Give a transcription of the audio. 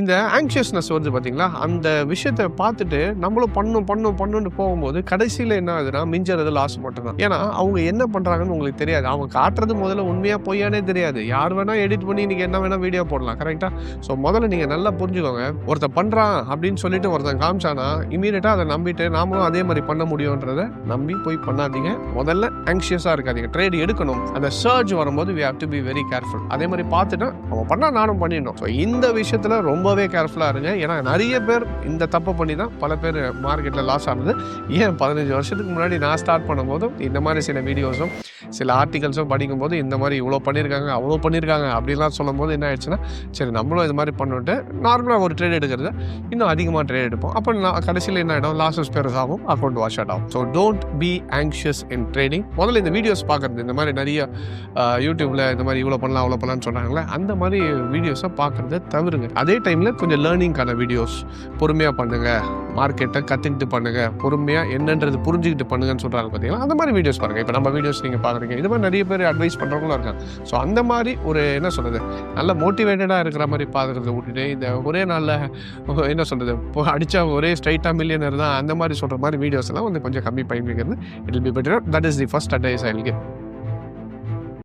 இந்த ஆங்ஷியஸ்னஸ் வருது பார்த்தீங்களா? அந்த விஷயத்த பார்த்துட்டு நம்மளும் பண்ணணும்னு போகும்போது, கடைசியில என்ன ஆகுதுன்னா, மிஞ்சறது லாஸ் மட்டும் தான். ஏன்னா, அவங்க என்ன பண்றாங்கன்னு உங்களுக்கு தெரியாது. அவங்க காட்டுறது முதல்ல உண்மையா பொய்யான்னே தெரியாது. யார் வேணா எடிட் பண்ணி இன்னைக்கு என்ன வேணா வீடியோ போடலாம். கரெக்ட்டா? ஸோ முதல்ல நீங்க நல்லா புரிஞ்சுக்கோங்க. ஒருத்தன் பண்றான் அப்படின்னு சொல்லிட்டு ஒருத்தன் காமிச்சானா, இம்மீடியட்டா அத நம்பிட்டு நாமளும் அதே மாரி பண்ண முடியும்ன்றத நம்பி போய் பண்ணாதீங்க. முதல்ல ஆங்ஷியஸா இருக்காதீங்க. ட்ரேட் எடுக்கணும். அந்த சர்ஜ் வரும்போது we have to be very careful. அதே மாரி பார்த்துட்டு அவன் பண்ணா நானும் பண்ணிடணும். ஸோ இந்த விஷயத்துல ரொம்பவே கேர்ஃபுல்லா இருங்க. ஏன்னா நெறைய பேர் இந்த தப்ப பண்ணி தான் பல பேர் மார்க்கெட்ல லாஸ் ஆனது. ஏன் 15 வருஷத்துக்கு முன்னாடி நான் ஸ்டார்ட் பண்ணும்போதும் இந்த மாரி சில வீடியோஸும், சில ஆர்டிகல்ஸும் படிக்கும்போது இந்த மாரி இவ்வளோ பண்ணியிருக்காங்க, அவ்வளோ பண்ணியிருக்காங்க அப்படிலாம் சொல்லும்போது என்ன ஆயிடுச்சுன்னா, சரி நம்மளும் இது மாரி பண்ணிட்டு நார்மலா ஒரு ட்ரேட் எடுக்கிறத இன்னும் அதிகமா ட்ரேட் எடுப்போம். அப்போ கடைசியில என்ன ஆயிடும், லாஸஸ் பெருசாகும், அக்கவுண்ட் வாஷ் அவுட் ஆகும். So don't be anxious in trading. முதல்ல இந்த வீடியோஸ் பார்க்குறது, இந்த மாதிரி நிறைய யூடியூப்ல இந்த மாதிரி இவ்வளோ பண்ணலாம் அவ்வளோ பண்ணலாம்னு சொன்னாங்களே, அந்த மாதிரி வீடியோஸை பார்க்குறத தவிருங்க. அதே டைமில் கொஞ்சம் லேர்னிங்கான வீடியோஸ் பொறுமையாக பண்ணுங்க, மார்க்கெட்டை கற்றுக்கிட்டு பண்ணுங்க, பொறுமையாக என்னன்றது புரிஞ்சுக்கிட்டு பண்ணுங்கன்னு சொல்கிறாங்க பார்த்தீங்களா, அந்த மாதிரி வீடியோஸ் பாருங்கள். இப்போ நம்ம வீடியோஸ் நீங்கள் பார்க்குறீங்க, இது மாதிரி நிறைய பேர் அட்வைஸ் பண்ணுறவங்களும் இருக்காங்க. ஸோ அந்த மாதிரி ஒரு என்ன சொல்கிறது, நல்ல மோட்டிவேட்டடாக இருக்கிற மாதிரி பார்க்குறத விட்டுட்டு, இந்த ஒரே நாளில் என்ன சொல்கிறது, இப்போ அடித்தா ஒரே ஸ்ட்ரைட்டாக மில்லியனர் தான் அந்த மாதிரி சொல்கிற மாதிரி வீடியோஸ் எல்லாம் வந்து கொஞ்சம் கம்மி பண்ணிக்கிறது. It will be better. That is the first advice I will give.